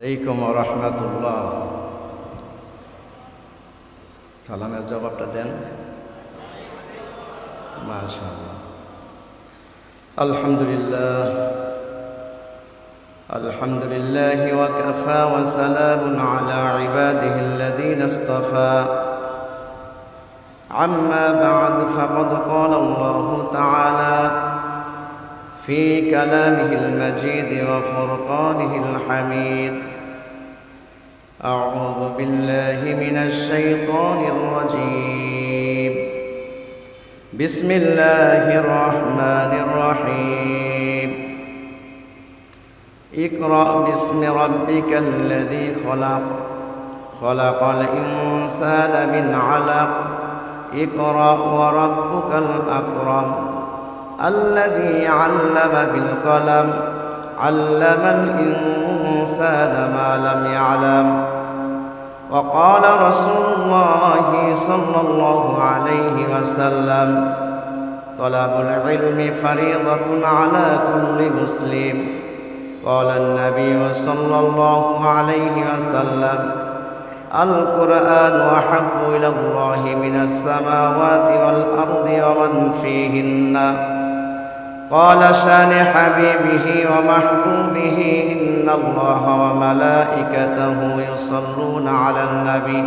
আলাইকুম রাহমাতুল্লাহ। সালামের জবাবটা দেন। মাশাআল্লাহ। আলহামদুলিল্লাহ আলহামদুলিল্লাহ ওয়া কাফা ওয়া সালামুন আলা ইবাদিহিল্লাযীনা ইসতাফা। আম্মা বা'দ ফাকাদ ক্বালা আল্লাহু তাআলা في كلامه المجيد وفرقانه الحميد. أعوذ بالله من الشيطان الرجيم. بسم الله الرحمن الرحيم. اقرأ باسم ربك الذي خلق خلق الإنسان من علق اقرأ وربك الأكرم الذي علم بالقلم علم الإنسان ما لم يعلم. وقال رسول الله صلى الله عليه وسلم طلب العلم فريضة على كل مسلم. قال النبي صلى الله عليه وسلم القرآن أحب إلى الله من السماوات والأرض ومن فيهن. قال شان حبيبه ومحبوبه إن الله وملائكته يصلون على النبي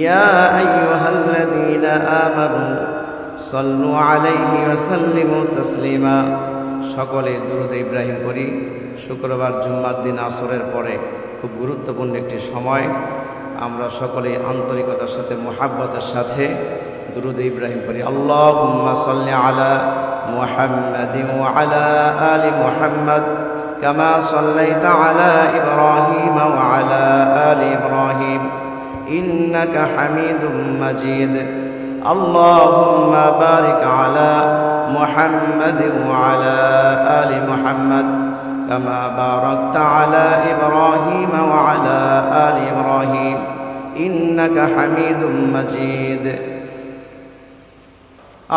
يا أيها الذين آمنوا صلوا عليه وسلموا تسليما. সকলে দুরূদ ইব্রাহিম করি। শুক্রবার জুম্মার দিন আসরের পরে খুব গুরুত্বপূর্ণ একটি সময়। আমরা সকলে আন্তরিকতার সাথে মুহাব্বতের সাথে দুরূদ ইব্রাহিম করি। আল্লাহুম্মা সাল্লি আলা মুহাম্মাদিন ওয়া আলা আলি মুহাম্মাদ কামা সাল্লাইতা আলা ইব্রাহিম ওয়া আলা আলি ইব্রাহিম ইন্নাকা হামিদুম মাজিদ। আল্লাহুম্মা বারিক আলা মুহাম্মাদিন ওয়া আলা আলি মুহাম্মাদ كما باركت على إبراهيم وعلى آل إبراهيم إنك حميد مجيد.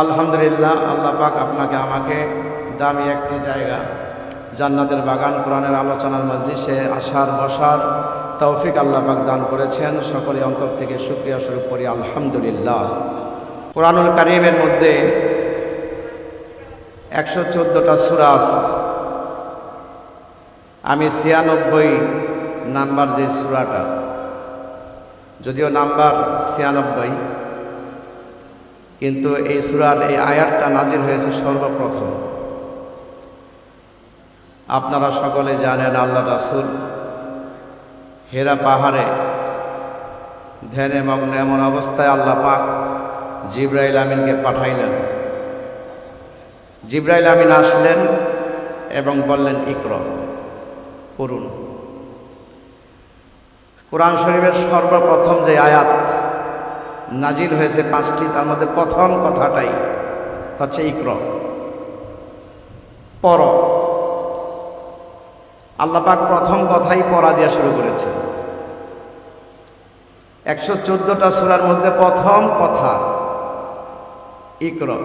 আলহামদুলিল্লাহ, আল্লাহ পাক আপনাকে আমাকে দামি একটি জায়গা জান্নাতের বাগান কোরআনের আলোচনার মজলিসে আসার বসার তৌফিক আল্লাহ পাক দান করেছেন। সকলে অন্তর থেকে শুকরিয়া স্বরূপ করি আলহামদুলিল্লাহ। কোরআনুল কারীমের মধ্যে 114টা সূরা আছে। আমি 96 নাম্বার যে সূরাটা, যদিও নাম্বার 96, কিন্তু এই সূরার এই আয়াতটা নাজিল হয়েছে সর্বপ্রথম। আপনারা সকলে জানেন আল্লাহ রাসূল হেরা পাহাড়ে ধ্যানে মগ্ন এমন অবস্থায় আল্লাহ পাক জিবরাইল আমিনকে পাঠাইলেন। জিবরাইল আমিন আসলেন এবং বললেন ইকরা, পড়ুন। কোরআন শরীফের সর্বপ্রথম যে আয়াত নাজিল হয়েছে 5টি, তার মধ্যে প্রথম কথাটাই হচ্ছে ইকরা, পড়ো। আল্লাহ পাক প্রথম কথাই পড়া দিয়ে শুরু করেছেন। 114টা সূরার মধ্যে প্রথম কথা ইকরা।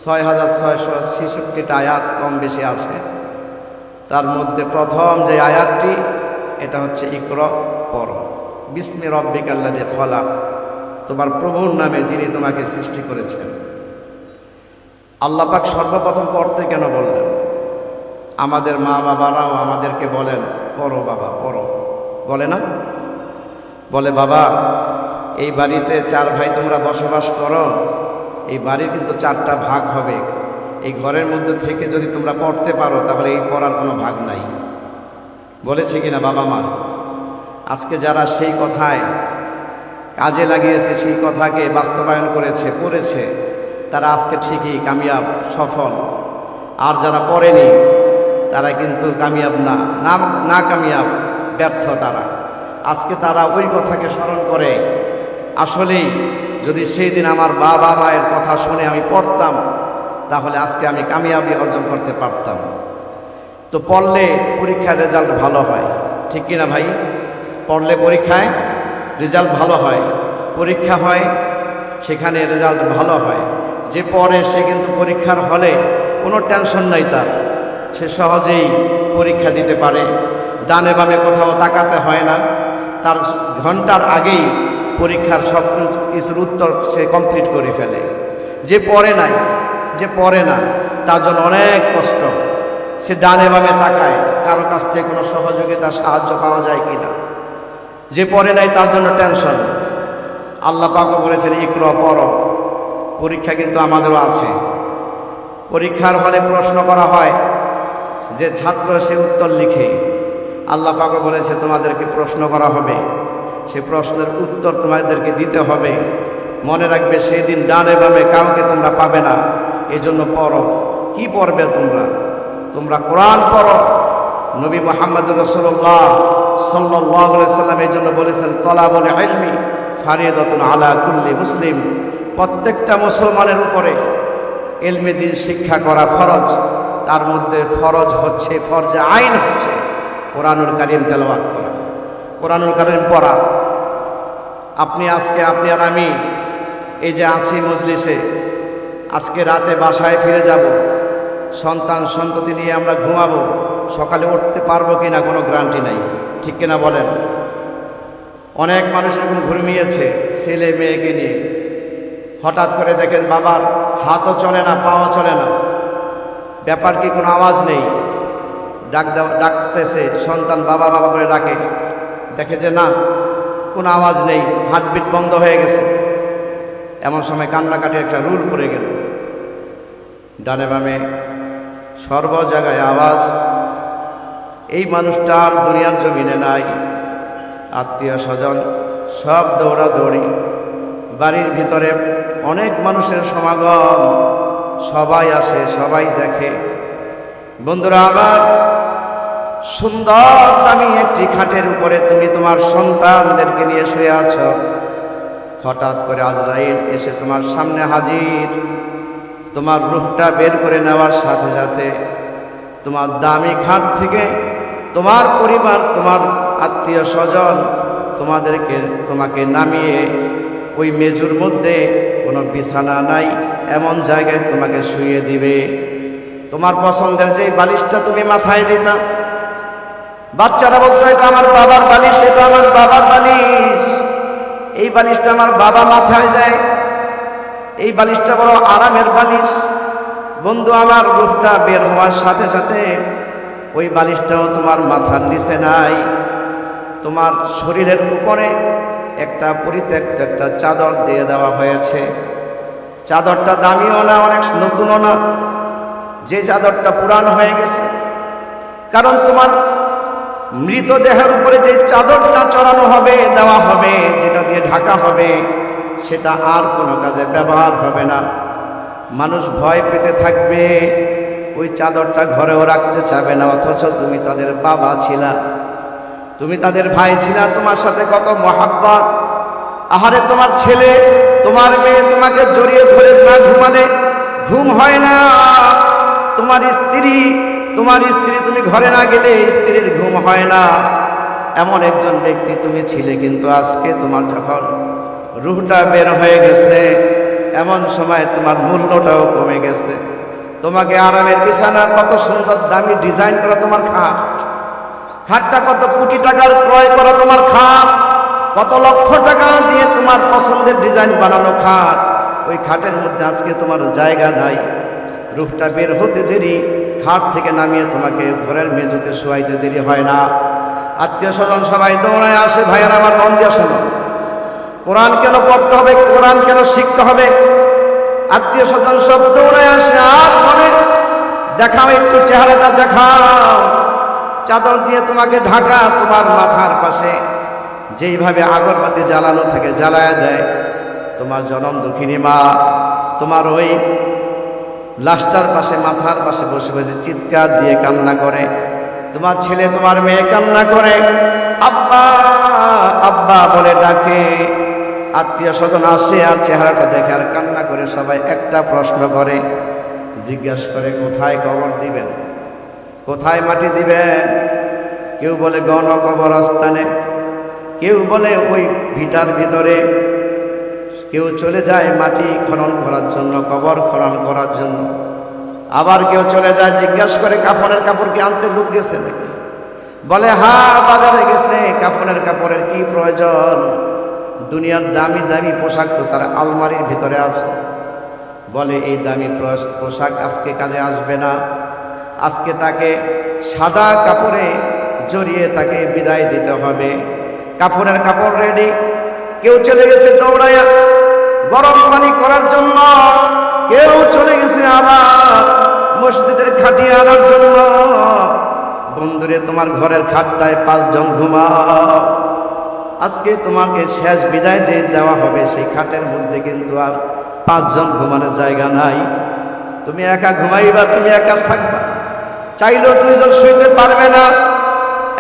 6666টা আয়াত কম বেশি আছে, তার মধ্যে প্রথম যে আয়াতটি এটা হচ্ছে ইকরা, পড়ো। বিসমি রব্বিকাল্লাযী খলাক, তোমার প্রভুর নামে যিনি তোমাকে সৃষ্টি করেছেন। আল্লাহ পাক সর্বপ্রথম পড়তে কেন বললেন? আমাদের মা বাবারাও আমাদেরকে বলেন পড়ো বাবা পড়ো, বলে না? বলে বাবা এই বাড়িতে 4 ভাই তোমরা বসবাস করো, এই বাড়ির কিন্তু 4টা ভাগ হবে, এই ঘরের মধ্যে থেকে যদি তোমরা পড়তে পারো তাহলে এই পড়ার কোনো ভাগ নাই। বলেছে কিনা বাবা মা? আজকে যারা সেই কথায় কাজে লাগিয়েছে, সেই কথাকে বাস্তবায়ন করেছে, পড়েছে, তারা আজকে ঠিকই কামিয়াব, সফল। আর যারা পড়েনি তারা কিন্তু কামিয়াব না কামিয়াব, ব্যর্থ তারা। আজকে তারা ওই কথাকে স্মরণ করে, আসলেই যদি সেই দিন আমার বাবা মায়ের কথা শুনে আমি পড়তাম তাহলে আজকে আমি কামিয়াবি অর্জন করতে পারতাম। তো পড়লে পরীক্ষার রেজাল্ট ভালো হয়, ঠিক কিনা ভাই? পড়লে পরীক্ষায় রেজাল্ট ভালো হয়, পরীক্ষা হয় সেখানে রেজাল্ট ভালো হয়। যে পড়ে সে কিন্তু পরীক্ষার হলে কোনো টেনশন নাই তার, সে সহজেই পরীক্ষা দিতে পারে। ডানে বামে কোথাও তাকাতে হয় না, তার ঘন্টার আগেই পরীক্ষার সব কিছুর উত্তর সে কমপ্লিট করে ফেলে। যে পড়ে না তার জন্য অনেক কষ্ট, সে ডানে বামে তাকায় কারো কাছ থেকে কোনো সহযোগিতা সাহায্য পাওয়া যায় কিনা। যে পড়ে নাই তার জন্য টেনশন। আল্লাহ পাকও বলেছেন ইকরা পড়ো। পরীক্ষা কিন্তু আমাদেরও আছে। পরীক্ষার হলে প্রশ্ন করা হয়, যে ছাত্র সে উত্তর লিখে। আল্লাহ পাকও বলেছে তোমাদেরকে প্রশ্ন করা হবে, সে প্রশ্নের উত্তর তোমাদেরকে দিতে হবে। মনে রাখবে সেই দিন ডানে বামে কাউকে তোমরা পাবে না, এজন্য পড়ো। কি পড়বে তোমরা কোরআন পড়ো। নবী মুহাম্মদুর রাসূলুল্লাহ সাল্লাল্লাহু আলাইহি সাল্লাম এই জন্য বলেছেন তলাবুল ইলমি ফারিদাতুন আলা কুল্লি মুসলিম। প্রত্যেকটা মুসলমানের উপরে ইলমে দ্বীন শিক্ষা করা ফরজ। তার মধ্যে ফরজ হচ্ছে, ফরজে আইন হচ্ছে কোরআনুল কারীম তেলাওয়াত করা, কোরআনুল কারীম পড়া। আপনি আর আমি এই যে আছি মজলিসে, আজকে রাতে বাসায় ফিরে যাব, সন্তান সন্ততি নিয়ে আমরা ঘুমাবো, সকালে উঠতে পারবো কিনা কোনো গ্যারান্টি নাই, ঠিক কিনা বলেন? অনেক মানুষ এরকম ঘুমিয়েছে ছেলে মেয়েকে নিয়ে, হঠাৎ করে দেখে বাবার হাতও চলে না, পাও চলে না। ব্যাপার কি? কোনো আওয়াজ নেই। ডাকতেছে সন্তান, বাবা বাবা করে ডাকে, দেখে যে না, কোনো আওয়াজ নেই, হার্টবিট বন্ধ হয়ে গেছে। এমন সময় কান্নাকাটির একটা রুল পড়ে গেল। ডানে বামে সর্ব জায়গায় আওয়াজ। এই মানুষটার দুনিয়ার জমিনে নাই। আত্মীয় স্বজন সব দৌড়াদৌড়ি, বাড়ির ভিতরে অনেক মানুষের সমাগম, সবাই আসে, সবাই দেখে। বন্ধুরা আমার, সুন্দর দামি একটি খাটের উপরে তুমি তোমার সন্তানদেরকে নিয়ে শুয়ে আছো। হঠাৎ করে আজরাইল এসে তোমার সামনে হাজির। তোমার রূহটা বের করে নেওয়ার সাথে সাথে তোমার দামি খাট থেকে তোমার পরিবার, তোমার আত্মীয় স্বজন তোমাকে নামিয়ে ওই মেজুর মধ্যে কোনো বিছানা নাই এমন জায়গায় তোমাকে শুইয়ে দিবে। তোমার পছন্দের যেই বালিশটা তুমি মাথায় দিতা, বাচ্চারা বলতো এটা আমার বাবার বালিশ, এটা আমার বাবার বালিশ, এই বালিশটা আমার বাবা মাথায় দেয়, এই বালিশটা বড় আরামের বালিশ। বন্ধু আমার, রূহটা বের হওয়ার সাথে সাথে ওই বালিশটাও তোমার মাথার নিচে নাই। তোমার শরীরের উপরে একটা পরিত্যক্ত একটা চাদর দিয়ে দেওয়া হয়েছে। চাদরটা দামিও না, অনেক নতুনও না, যে চাদরটা পুরানো হয়ে গেছে। কারণ তোমার মৃতদেহের উপরে যে চাদরটা চড়ানো হবে, দেওয়া হবে, যেটা দিয়ে ঢাকা হবে, সেটা আর কোনো কাজে ব্যবহার হবে না। মানুষ ভয় পেতে থাকবে, ওই চাদরটা ঘরেও রাখতে চাবে না। অথচ তুমি তাদের বাবা ছিলা, তুমি তাদের ভাই ছিলা, তোমার সাথে কত মহাব্বত। আহারে, তোমার ছেলে, তোমার মেয়ে তোমাকে জড়িয়ে ধরে না ঘুমালে ঘুম হয় না। তোমার স্ত্রী তুমি ঘরে না গেলে স্ত্রীর ঘুম হয় না। এমন একজন ব্যক্তি তুমি ছিলে, কিন্তু আজকে তোমার যখন রূহটা বের হয়ে গেছে, এমন সময় তোমার মূল্যটাও কমে গেছে। তোমাকে আরামের বিছানা, কত সুন্দর দামি ডিজাইন করা তোমার খাটটা কত কোটি টাকার ক্রয় করা তোমার খাট, কত লক্ষ টাকা দিয়ে তোমার পছন্দের ডিজাইন বানানো খাট, ওই খাটের মধ্যে আজকে তোমার জায়গা নাই। রূহটা বের হতে দেরি, খাট থেকে নামিয়ে তোমাকে ঘরের মেঝেতে শোয়াইতে দেরি হয় না। আত্মীয় স্বজন সবাই দৌড়ায় আসে। ভাইয়ের আমার, মন দিয়ে শোনো, কোরআন কেন পড়তে হবে, কোরআন কেন শিখতে হবে? আত্মীয় স্বজন সব দৌড়ায় আসে আর বলে, দেখাও একটু চেহারাটা দেখাও। চাদর দিয়ে তোমাকে ঢাকা, তোমার মাথার পাশে যেইভাবে আগরবাতি জ্বালানো থাকে জ্বালায় দেয়। তোমার জনম দুঃখিনী মা তোমার ওই লাশটার পাশে, মাথার পাশে বসে বসে চিৎকার দিয়ে কান্না করে। তোমার ছেলে, তোমার মেয়ে কান্না করে, আব্বা আব্বা বলে ডাকে। আত্মীয় স্বজন আসে আর চেহারাটা দেখে আর কান্না করে। সবাই একটা প্রশ্ন করে, জিজ্ঞাসা করে কোথায় কবর দিবেন, কোথায় মাটি দিবেন? কেউ বলে গণকবরস্থানে, কেউ বলে ওই ভিটার ভিতরে, কেউ চলে যায় মাটি খনন করার জন্য, কবর খনন করার জন্য। আবার কেউ চলে যায়, জিজ্ঞাসা করে কাফনের কাপড় কি আনতে লোক গেছে নাকি? বলে হ্যাঁ বাজারে গেছে, কাফনের কাপড়ের কি প্রয়োজন, দুনিয়ার দামি দামি পোশাক তো তার আলমারির ভিতরে আছে। বলে এই দামি পোশাক আজকে কাজে আসবে না, আজকে তাকে সাদা কাপড়ে জড়িয়ে তাকে বিদায় দিতে হবে। কাফনের কাপড় রেডি, কেউ চলে গেছে দৌড়াইয়া গরম পানি করার জন্য, কেউ চলে গেছে আবার মসজিদের খাটিয়ে আনার জন্য। বন্ধুরে, তোমার ঘরের খাটটায় 5 জন ঘুমাও, আজকে তোমাকে শেষ বিদায় যে দেওয়া হবে সেই খাটের মধ্যে কিন্তু আর 5 জন ঘুমানোর জায়গা নাই। তুমি একা ঘুমাইবা, তুমি একা থাকবা, চাইলেও 2 জন শুইতে পারবে না।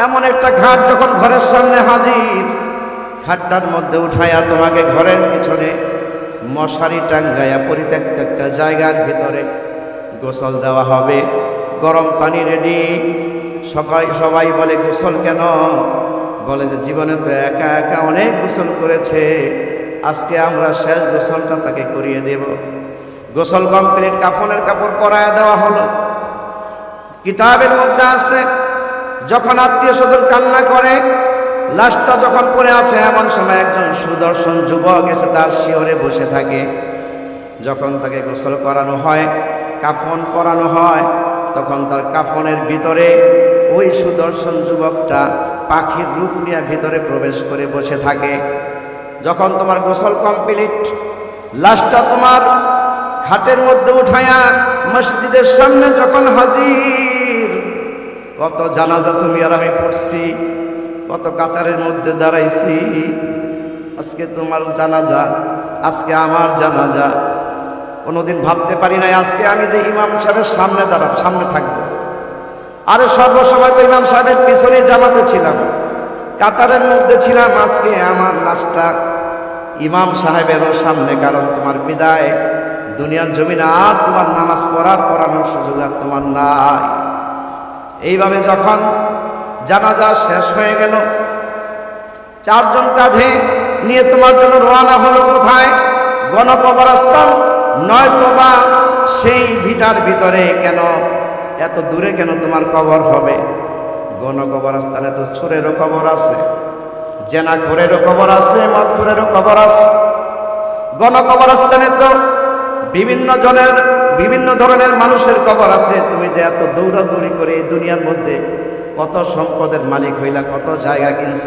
এমন একটা খাট যখন ঘরের সামনে হাজির, খাটটার মধ্যে উঠাইয়া তোমাকে ঘরের পিছনে মশারি টাঙ্গাইয়া পরিত্যক্ত একটা জায়গার ভিতরে গোসল দেওয়া হবে। গরম পানি রেডি। সবাই বলে গোসল কেন? বলে যে জীবনে তো একা একা অনেক গোসল করেছে, আজকে আমরা শেষ গোসলটা তাকে করিয়ে দেব। গোসল কমপ্লিট, কাফনের কাপড় পরায় দেওয়া হলো। কিতাবের মধ্যে আছে যখন আত্মীয় স্বজন কান্না করে, লাশটা যখন পড়ে আছে, এমন সময় একজন সুদর্শন যুবক এসে তার শিয়রে বসে থাকে। যখন তাকে গোসল করানো হয়, কাফন পরানো হয়, তখন তার কাফনের ভিতরে ওই সুদর্শন যুবকটা পাখির রূপ নিয়ে ভিতরে প্রবেশ করে বসে থাকে। যখন তোমার গোসল কমপ্লিট, লাশটা তোমার খাটের মধ্যে উঠাইয়া মসজিদের সামনে যখন হাজির, কত জানাজা তুমি আর আমি পড়ছি, কত কাতারের মধ্যে দাঁড়াইছি, আজকে তোমার জানাজা, আজকে আমার জানাজা। কোনোদিন ভাবতে পারি নাই আজকে আমি যে ইমাম সাহেবের সামনে থাকবো। আরে সর্বসময় তো ইমাম সাহেবের পিছনে জামাতে ছিলাম, কাতারের মধ্যে ছিলাম, আজকে আমার লাশটা ইমাম সাহেবেরও সামনে। কারণ তোমার বিদায়, দুনিয়ার জমিনে আর তোমার নামাজ পড়ানোর সুযোগ আর তোমার নাই। এইভাবে যখন জানাজা শেষ হয়ে গেল, 4 জন কাঁধে নিয়ে তোমার জন্য রওনা হলো কোথায়? গণকবরস্থান, নয়তোবা সেই ভিটার ভিতরে। কেন এত দূরে কেন তোমার কবর হবে? গণকবরস্থানে তো চোরেরও কবর আছে, জেনাখোরেরও কবর আছে, মদখোরেরও কবর আছে। গণকবরস্থানে তো বিভিন্ন ধরনের মানুষের কবর আছে। তুমি যে এত দৌড়াদৌড়ি করে এই দুনিয়ার মধ্যে কত সম্পদের মালিক হইলা, কত জায়গা কিনছ,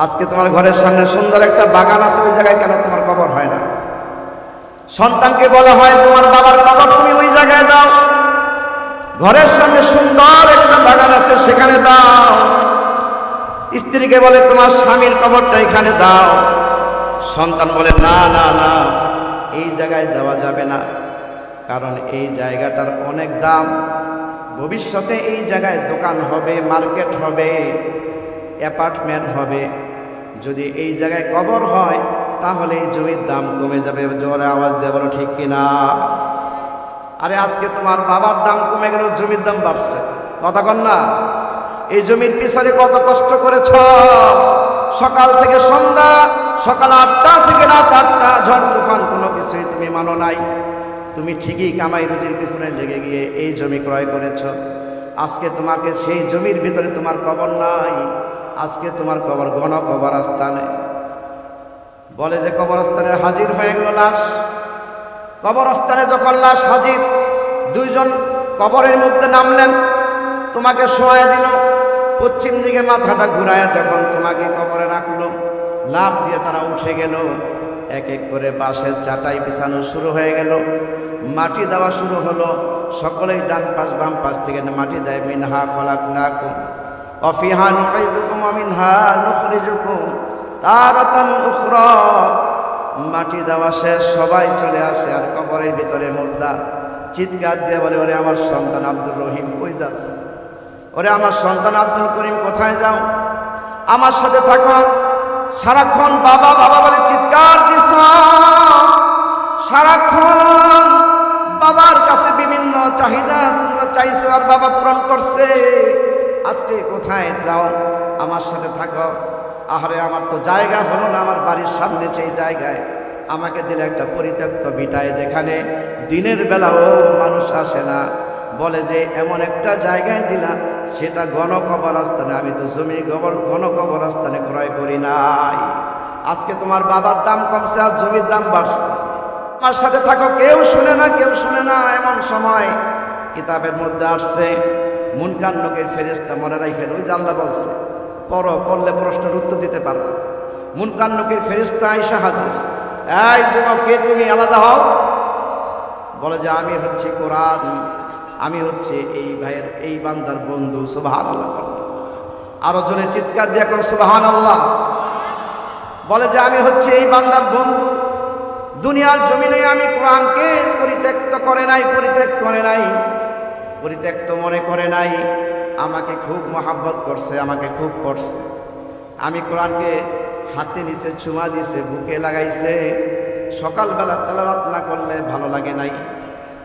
আজকে তোমার ঘরের সামনে সুন্দর একটা বাগান আছে, ওই জায়গায় কেন তোমার কবর হয় না? সন্তানকে বলা হয় তোমার বাবার কবর তুমি ওই জায়গায় দাও, ঘরের সামনে সুন্দর একটা বাগান আছে সেখানে দাও। স্ত্রীকে বলে তোমার স্বামীর কবরটা এখানে দাও। সন্তান বলে না না না, এই জায়গায় দেওয়া যাবে না, কারণ এই জায়গাটার অনেক দাম, ভবিষ্যতে এই জায়গায় দোকান হবে, মার্কেট হবে, অ্যাপার্টমেন্ট হবে। যদি এই জায়গায় কবর হয় তাহলে এই জমির দাম কমে যাবে। জোরে আওয়াজ দিয়ে বলো ঠিক কিনা? আরে আজকে তোমার বাবার দাম কমে গেল, জমির দাম বাড়ছে, কথা কন না? এই জমির পিছনে কত কষ্ট করেছ, সকাল থেকে সন্ধ্যা, সকাল 8টা থেকে রাত 8টা, ঝড় তুফান কোনো কিছুই তুমি মানো নাই। তুমি ঠিকই কামাই রুজির পিছনে লেগে গিয়ে এই জমি ক্রয় করেছ। আজকে তোমাকে সেই জমির ভিতরে তোমার কবর নাই, আজকে তোমার কবর গণকবরস্থানে। বলে যে কবরস্থানে হাজির হয়ে গেল লাশ। কবরস্থানে যখন লাশ হাজির, 2 জন কবরের মধ্যে নামলেন, তোমাকে শোয়া দিল, পশ্চিম দিকে মাথাটা ঘুরায় যখন তোমাকে কবরে রাখলো, লাফ দিয়ে তারা উঠে গেল। এক এক করে বাঁশের চাটাই বিছানো শুরু হয়ে গেল, মাটি দেওয়া শুরু হলো। সকলেই ডান পাশ বাম পাশ থেকে মাটি দেয়। মিনহা খলাকনাকুম ওয়া ফিহা নুঈদুকুম ওয়া মিনহা নুখরিজুকুম তারাতান উখরা। মাটি দেওয়া শেষ, সবাই চলে আসে, আর কবরের ভিতরে মুর্দা চিৎকার দিয়ে বলে, ওরে আমার সন্তান আব্দুর রহিম কই যাস? ওরে আমার সন্তান আব্দুল করিম কোথায় যাও? আমার সাথে থাকো। সারাক্ষণ বাবা বাবা বলে চিৎকার দিস, সারাক্ষণ বাবার কাছে বিভিন্ন চাহিদা তোমরা চাইছো আর বাবা পূরণ করছে। আজকে কোথায় যাও? আমার সাথে থাকো। আহারে আমার তো জায়গা হলো না, আমার বাড়ির সামনে সেই জায়গায় আমাকে দিলে একটা পরিত্যক্ত ভিটায়, যেখানে দিনের বেলাও মানুষ আসে না। বলে যে এমন একটা জায়গায় দিলা সেটা গণকবরস্থানে, আমি তো জমি গণকবরস্থানে ক্রয় করি নাই। আজকে তোমার বাবার দাম কমছে আর জমির দাম বাড়ছে। আমার সাথে থাকো, কেউ শুনে না, কেউ শুনে না। এমন সময় কিতাবের মধ্যে আসছে মুনকার নকির ফেরেশতা, মনে রাখেন, ওই যে আল্লাহ বলছে পড়লে প্রশ্নের উত্তর দিতে পারবে। মুনকার নকির ফেরেশতা আয়েশা হাজির। এই যুবক, কে তুমি? আলাদা হও। বলে যে আমি হচ্ছি কোরআন, আমি হচ্ছে এই ভাইয়ের, এই বান্দার বন্ধু। সুবহানাল্লাহ। আরো জোরে চিৎকার দিয়ে এখন সুবহানাল্লাহ। বলে যে আমি হচ্ছে এই বান্দার বন্ধু। দুনিয়ার জমিনে আমি কোরআনকে পরিত্যক্ত করে নাই, পরিত্যক্ত মনে করে নাই। আমাকে খুব মহাব্বত করছে, আমাকে খুব পড়ছে। আমি কোরআনকে হাতে নিচে চুমা দিছে, বুকে লাগাইছে। সকালবেলা তেলাওয়াত না করলে ভালো লাগে নাই।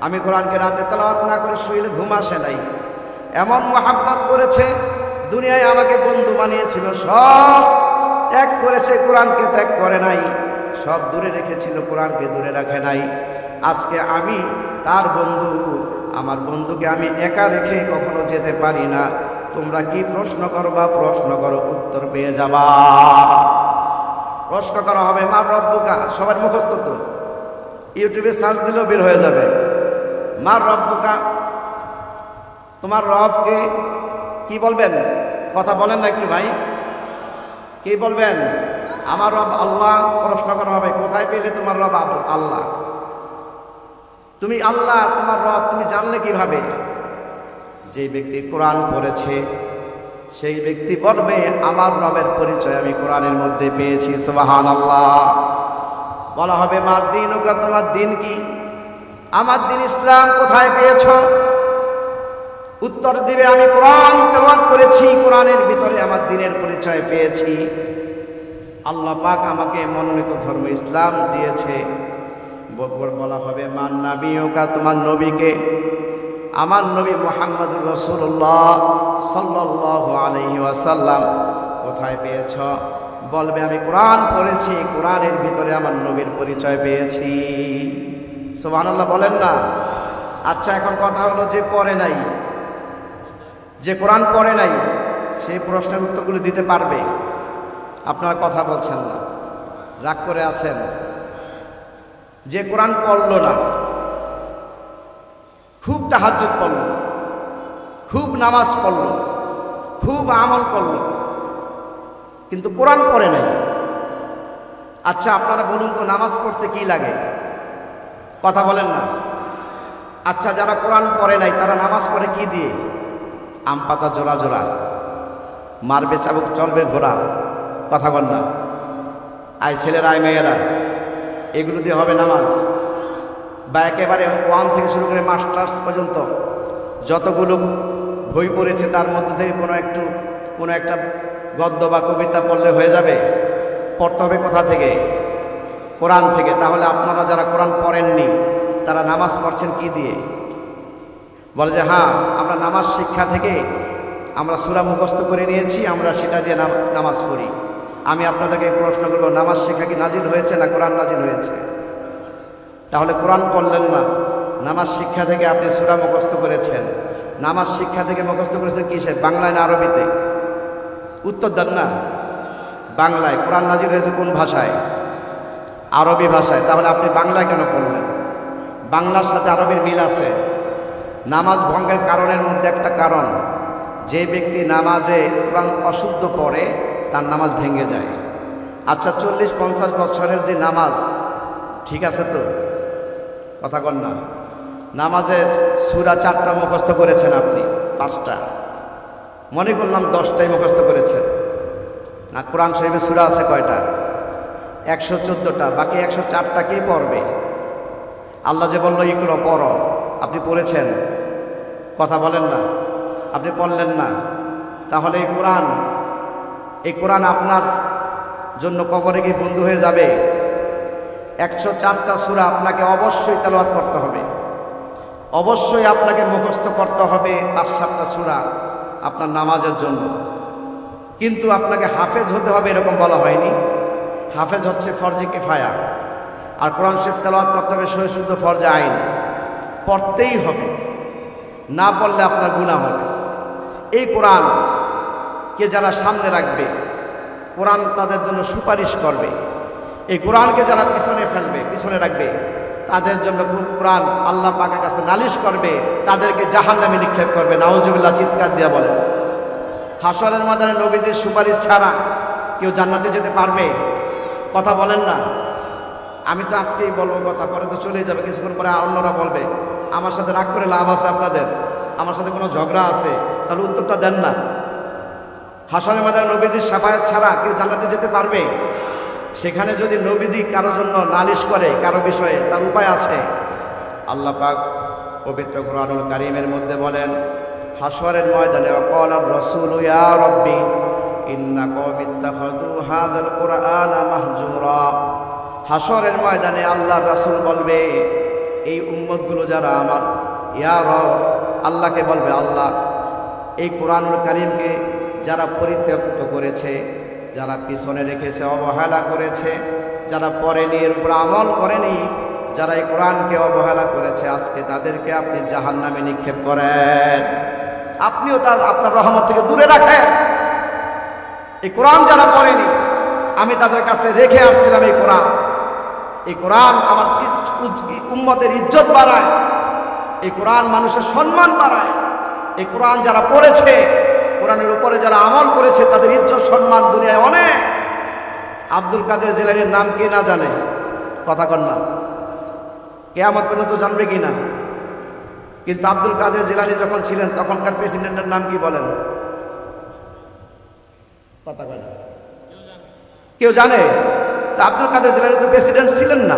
আমি কোরআনকে রাতে তেলাওয়াত না করে শুইলে ঘুম আসে নাই। এমন মহাব্বত করেছে, দুনিয়ায় আমাকে বন্ধু বানিয়েছিল, সব ত্যাগ করেছে, কোরআনকে ত্যাগ করে নাই। সব দূরে রেখেছিল, কোরআনকে দূরে রাখে নাই। আজকে আমি তার বন্ধু, আমার বন্ধুকে আমি একা রেখে কখনো যেতে পারি না। তোমরা কি প্রশ্ন করবা? প্রশ্ন করো, উত্তর পেয়ে যাবা। প্রশ্ন করা হবে মার রব্বুকা, সবার মুখস্থ তো, ইউটিউবে সার্চ দিলেও বের হয়ে যাবে। মার রব্বুকা, তোমার রবকে কি বলবেন? কথা বলেন না একটু ভাই, কি বলবেন? আমার রব আল্লাহ। প্রশ্ন করা হবে কোথায় পেলে তোমার রব আল্লাহ? তুমি আল্লাহ, তোমার রব তুমি জানলে কিভাবে? যে ব্যক্তি কোরআন পড়েছে সেই ব্যক্তি বলবে আমার রবের পরিচয় আমি কোরআনের মধ্যে পেয়েছি। সুবহানাল্লাহ। বলা হবে মার দিন ওকা, তোমার দিন কি? আমার দিন ইসলাম। কোথায় পেয়েছ? উত্তর দিবে আমি কোরআন তেলাওয়াত করেছি, কোরআনের ভিতরে আমার দিনের পরিচয় পেয়েছি। আল্লাহ পাক আমাকে মনোনীত ধর্ম ইসলাম দিয়েছে। বলা হবে মান নাবিয়ুকা, তোমার নবীকে? আমার নবী মুহাম্মদুর রাসূলুল্লাহ সাল্লাল্লাহু আলাইহি ওয়াসাল্লাম। কোথায় পেয়েছ? বলবে আমি কোরআন পড়েছি, কোরআনের ভিতরে আমার নবীর পরিচয় পেয়েছি। সুবহানাল্লাহ বলেন না? আচ্ছা, এখন কথা হলো যে পড়ে নাই, যে কোরআন পড়ে নাই, সেই প্রশ্নের উত্তরগুলো দিতে পারবে? আপনারা কথা বলছেন না, রাগ করে আছেন। যে কোরআন পড়ল না, খুব তাহাজ্জুদ পড়ল, খুব নামাজ পড়ল, খুব আমল করল, কিন্তু কোরআন পড়ে নাই। আচ্ছা আপনারা বলুন তো, নামাজ পড়তে কি লাগে? কথা বলেন না। আচ্ছা, যারা কোরআন পড়ে নাই তারা নামাজ পড়ে কি দিয়ে? আম পাতা জোড়া জোড়া, মারবে চাবুক, চলবে ঘোড়া। কথা বল না। আয় ছেলেরা, আয় মেয়েরা, এগুলো দিয়ে হবে নামাজ? বা একেবারে 1 থেকে শুরু করে মাস্টার্স পর্যন্ত যতগুলো বই পড়েছে তার মধ্যে থেকে কোনো একটা গদ্য বা কবিতা পড়লে হয়ে যাবে? পড়তে হবে কোথা থেকে? কোরআন থেকে। তাহলে আপনারা যারা কোরআন পড়েননি তারা নামাজ পড়ছেন কি দিয়ে? বলে যে হ্যাঁ, আমরা নামাজ শিক্ষা থেকে আমরা সূরা মুখস্থ করে নিয়েছি, আমরা সেটা দিয়ে নামাজ পড়ি। আমি আপনাদেরকে প্রশ্ন করব, নামাজ শিক্ষা কি নাজিল হয়েছে না কোরআন নাজিল হয়েছে? তাহলে কোরআন পড়লেন না, নামাজ শিক্ষা থেকে আপনি সূরা মুখস্থ করেছেন। নামাজ শিক্ষা থেকে মুখস্থ করেছেন কিসে? বাংলায় না আরবিতে? উত্তর দেন না। বাংলায়। কোরআন নাজিল হয়েছে কোন ভাষায়? আরবি ভাষায়। তাহলে আপনি বাংলায় কেন পড়লেন? বাংলার সাথে আরবির মিল আছে। নামাজ ভঙ্গের কারণের মধ্যে একটা কারণ, যে ব্যক্তি নামাজে কোরআন অশুদ্ধ পড়ে তার নামাজ ভেঙে যায়। আচ্ছা, 40-50 বছরের যে নামাজ, ঠিক আছে তো? কথা কন না। নামাজের সূরা 4টা মুখস্থ করেছেন আপনি, 5টা, মনে করলাম 10টাই মুখস্থ করেছেন না। কোরআন শরীফে সূরা আছে কয়টা? 114টা। বাকি 104টা কে পড়বে? আল্লাহ যে বলল ইকরা, পড়ো, আপনি পড়েছেন? কথা বলেন না। আপনি পড়লেন না। তাহলে এই কোরআন আপনার জন্য কবরে গিয়ে বন্ধু হয়ে যাবে? 104টা সূরা আপনাকে অবশ্যই তেলাওয়াত করতে হবে, অবশ্যই আপনাকে মুখস্থ করতে হবে 5-7টা সূরা আপনার নামাজের জন্য। কিন্তু আপনাকে হাফেজ হতে হবে এরকম বলা হয়নি। হাফেজ হচ্ছে ফরজে কিফায়া, আর কোরআন শরীফ তেলাওয়াত করতে হবে শুদ্ধ ফরজে আইন। পড়তেই হবে, না পড়লে আপনার গুনাহ হবে। এই কোরআনকে যারা সামনে রাখবে, কোরআন তাদের জন্য সুপারিশ করবে। এই কোরআনকে যারা পিছনে রাখবে, তাদের জন্য কোরআন আল্লাহ পাকের কাছে নালিশ করবে, তাদেরকে জাহান্নামে নিক্ষেপ করবে। নাউজুবিল্লাহ, চিৎকার দিয়ে বলেন। হাসরের ময়দানে নবীজির সুপারিশ ছাড়া কেউ জান্নাতে যেতে পারবে? কথা বলেন না। আমি তো আজকেই বলবো কথা, পরে তো চলে যাবে, কিছুক্ষণ পরে অন্যরা বলবে। আমার সাথে রাগ করে লাভ আছে আপনাদের? আমার সাথে কোনো ঝগড়া আছে? তাহলে উত্তরটা দেন না। হাসরের ময়দানে নবীজির শাফায়াত ছাড়া কেউ জান্নাতে যেতে পারবে? সেখানে যদি নবীজি কারো জন্য নালিশ করে কারো বিষয়ে, তার উপায় আছে। আল্লাহ পাক পবিত্র কুরআনুল কারীমের মধ্যে বলেন, হাসরের ময়দানে ওয়াকালার রাসূল ইয়া রাব্বি ইন্না কওমি ইত্তাখাযু হাযাল কুরআনা মাহজুরা। হাসরের ময়দানে আল্লাহর রাসূল বলবে, এই উম্মতগুলো যারা আমার, ইয়া রব, আল্লাহকে বলবে, আল্লাহ এই কুরআনুল কারীমকে যারা পরিত্যক্ত করেছে, যারা পিছনে রেখেছে, অবহেলা করেছে, যারা পড়েনি, এর উপর আমল করেনি, যারা এই কোরআনকে অবহেলা করেছে, আজকে তাদেরকে আপনি জাহান্নামে নিক্ষেপ করেন। আপনিও আপনার রহমত থেকে দূরে রাখেন। এই কোরআন যারা পড়েনি, আমি তাদের কাছে রেখে আসছিলাম এই কোরআন। এই কোরআন আমার উম্মতের ইজ্জত বাড়ায়, এই কোরআন মানুষের সম্মান বাড়ায়। এই কোরআন যারা পড়েছে, কোরআনের উপরে যারা আমল করেছে, তাদের ইজ্জত সম্মান দুনিয়ায় অনেক। আব্দুল কাদের জিলানীর নাম কে না জানে? কথা কন না। কিয়ামত পর্যন্ত জানবে কি না? কিন্তু আব্দুল কাদের জিলানী যখন ছিলেন, তখনকার প্রেসিডেন্টের নাম কি বলেন? কথা কন। কেউ জানে? তা আব্দুল কাদের জিলানী তো প্রেসিডেন্ট ছিলেন না,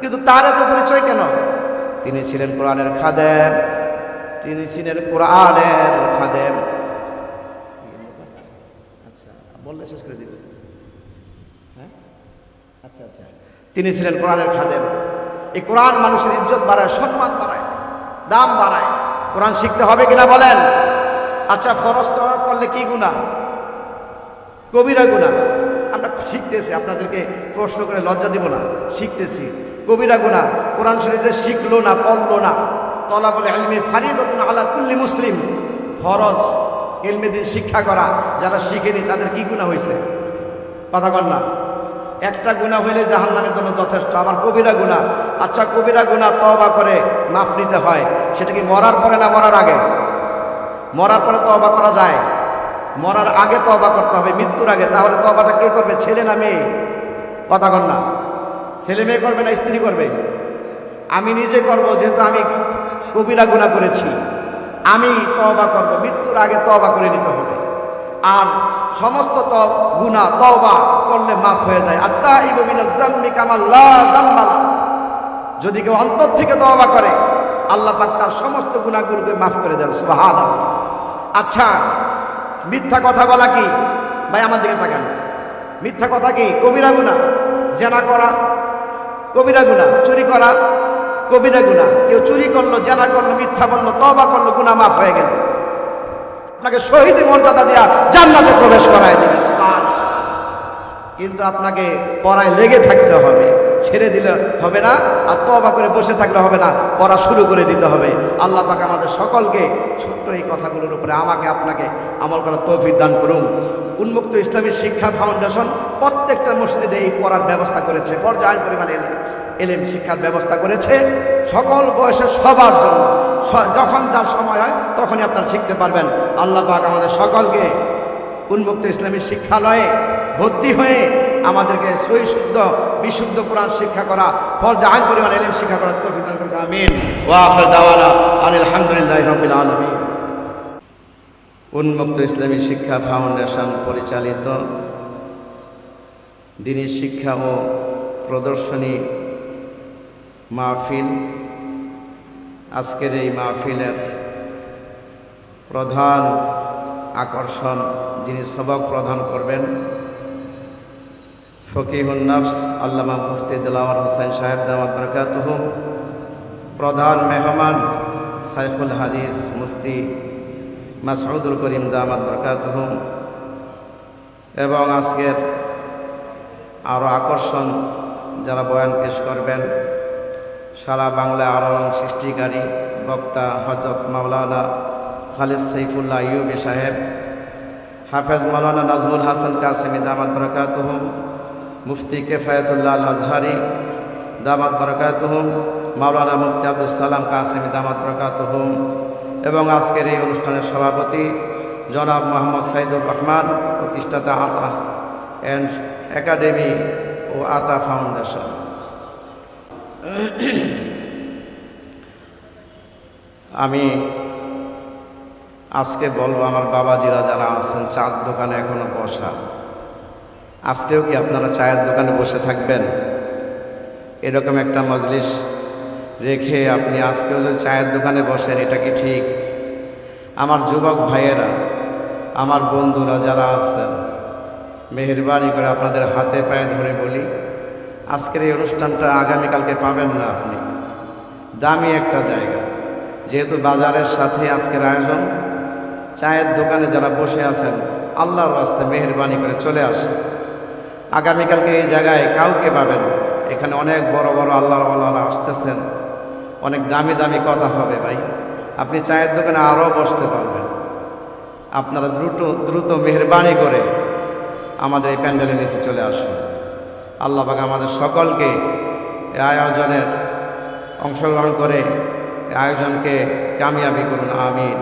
কিন্তু তার এত পরিচয় কেন? তিনি ছিলেন কোরআনের খাদেম, তিনি ছিলেন কোরআনের খাদেম। বললে শেষ করে দিবে। হ্যাঁ, আচ্ছা আচ্ছা। তিনি ছিলেন কোরআনের খাদেম। এই কোরআন মানুষের ইজ্জত বাড়ায়, সম্মান বাড়ায়, দাম বাড়ায়। কোরআন শিখতে হবে কিনা বলেন? আচ্ছা, ফরজ তওবা করলে কি গুনাহ? কবিরা গুনাহ। আমরা শিখতেছি, আপনাদেরকে প্রশ্ন করে লজ্জা দিব না, শিখতেছি। কবিরা গুনাহ। কোরআন শরীফ যে শিখলো না, পড়লো না, তলাবুল ইলমি ফারিদাতুন আলা কুল্লি মুসলিম, ফরজ ইলমে দিন শিক্ষা করা। যারা শিখেনি তাদের কি গুনাহ হয়েছে? কথা কন না। একটা গুনাহ হইলে জাহান্নামের জন্য যথেষ্ট। আবার কবিরা গুনাহ। আচ্ছা, কবিরা গুনাহ তওবা করে মাফ নিতে হয়, সেটা কি মরার পরে না মরার আগে? মরার পরে তওবা করা যায়? মরার আগে তওবা করতে হবে, মৃত্যুর আগে। তাহলে তওবাটা কে করবে, ছেলে না মেয়ে? কথা কন না। ছেলে মেয়ে করবে না স্ত্রী করবে? আমি নিজে করব, যেহেতু আমি কবিরা গুনাহ করেছি। আমি তওবা করব, মৃত্যুর আগে তওবা করে নিতে হবে। আর সমস্ত গুনাহ তওবা করলে মাফ হয়ে যায়। আত্তাইবু মিনাজ যামবি কামা লা যামবা লা। যদি কেউ অন্তর থেকে তওবা করে, আল্লাহ পাক তার সমস্ত গুনাহগুলোকে মাফ করে দেন। সুবহানাল্লাহ। আচ্ছা, মিথ্যা কথা বলা কি? ভাই আমার দিকে তাকান। মিথ্যা কথা কি? কবিরা গুনাহ। জেনা করা কবিরা গুনাহ। চুরি করা কবিরা গুনাহ। কেউ চুরি করলো, জেনা করলো, মিথ্যা বললো, তওবা করলো, গুনাহ মাফ হয়ে গেল। আপনাকে শহীদের মর্যাদা দেয়া জান্নাতে প্রবেশ করায় দিবে। সুবহানাল্লাহ। কিন্তু আপনাকে পড়ায় লেগে থাকতে হবে, ছেড়ে দিলে হবে না। আর তওবা করে বসে থাকলে হবে না, পড়া শুরু করে দিতে হবে। আল্লাহ পাক আমাদের সকলকে ছোট্ট এই কথাগুলোর উপরে আমাকে আপনাকে আমল করার তৌফিক দান করুন। উন্মুক্ত ইসলামী শিক্ষা ফাউন্ডেশন প্রত্যেকটা মসজিদে এই পড়ার ব্যবস্থা করেছে, পর্যায় পরিমাণে এলেম শিক্ষার ব্যবস্থা করেছে সকল বয়সের সবার জন্য। যখন যার সময় হয় তখনই আপনারা শিখতে পারবেন। আল্লাহ পাক আমাদের সকলকে উন্মুক্ত ইসলামী শিক্ষালয়ে ভর্তি হয়ে আমাদেরকে সহি শুদ্ধ বিশুদ্ধ কোরআন শিক্ষা করা, পর্যায় পরিমাণ ইলম শিক্ষা করার তৌফিক দান করুন। আমিন। ওয়া আখির দাওয়ানা আলহামদুলিল্লাহি রাব্বিল আলামিন। উন্মুক্ত ইসলামী শিক্ষা ফাউন্ডেশন পরিচালিত দ্বীনি শিক্ষা ও প্রদর্শনী মাহফিল, আজকের এই মাহফিলের প্রধান আকর্ষণ, যিনি সবক প্রদান করবেন, ফকিহুন নফস আল্লামা মুফতি দিলাওয়ার হোসেন সাহেব দামাত বারাকাতুহু। প্রধান মেহমান শাইখুল হাদিস মুফতি মাসউদুল করিম দামাত বারাকাতুহু। এবং আজকের আরও আকর্ষণ যারা বয়ান পেশ করবেন, সারা বাংলা আলোড়ন সৃষ্টিকারী বক্তা হযরত মাওলানা খালিদ সৈফুল্লাহ আইয়ুবী সাহেব, হাফেজ মাওলানা নাজমুল হাসান কাসেমি দামাত বারাকাতুহুম, মুফতি কিফায়াতুল্লাহ আল আজহারি দামাত বারাকাতুহুম, মাওলানা মুফতি আব্দুল সালাম কাসেমি দামাত বারাকাতুহুম, এবং আজকের এই অনুষ্ঠানের সভাপতি জনাব মোহাম্মদ সাইদুর রহমান, প্রতিষ্ঠাতা আতা অ্যান্ড একাডেমি ও আতা ফাউন্ডেশন। আমি আজকে বলবো আমার বাবাজিরা যারা আছেন চার দোকানে এখনো বসা, আজকেও কি আপনারা চায়ের দোকানে বসে থাকবেন? এরকম একটা মজলিস রেখে আপনি আজকেও যদি চায়ের দোকানে বসেন, এটা কি ঠিক? আমার যুবক ভাইয়েরা, আমার বন্ধুরা যারা আছেন, মেহেরবানি করে আপনাদের হাতে পায়ে ধরে বলি, আজকের এই অনুষ্ঠানটা আগামীকালকে পাবেন না আপনি। দামি একটা জায়গা, যেহেতু বাজারের সাথে আজকের আয়োজন, চায়ের দোকানে যারা বসে আছেন আল্লাহর রাস্তায় মেহেরবানি করে চলে আসেন। আগামীকালকে এই জায়গায় কাউকে পাবেন না। এখানে অনেক বড় বড় আল্লাহর ওয়ালারা আসতেছেন, অনেক দামি দামি কথা হবে ভাই। আপনি চায়ের দোকানে আরও বসতে পারবেন। আপনারা দ্রুত মেহেরবানি করে আমাদের এই প্যান্ডেলের নিচে চলে আসুন। আল্লাহ পাক আমাদের সকলকে এই আয়োজনের অংশগ্রহণ করে এই আয়োজনকে কামিয়াবি করুন, আমিন।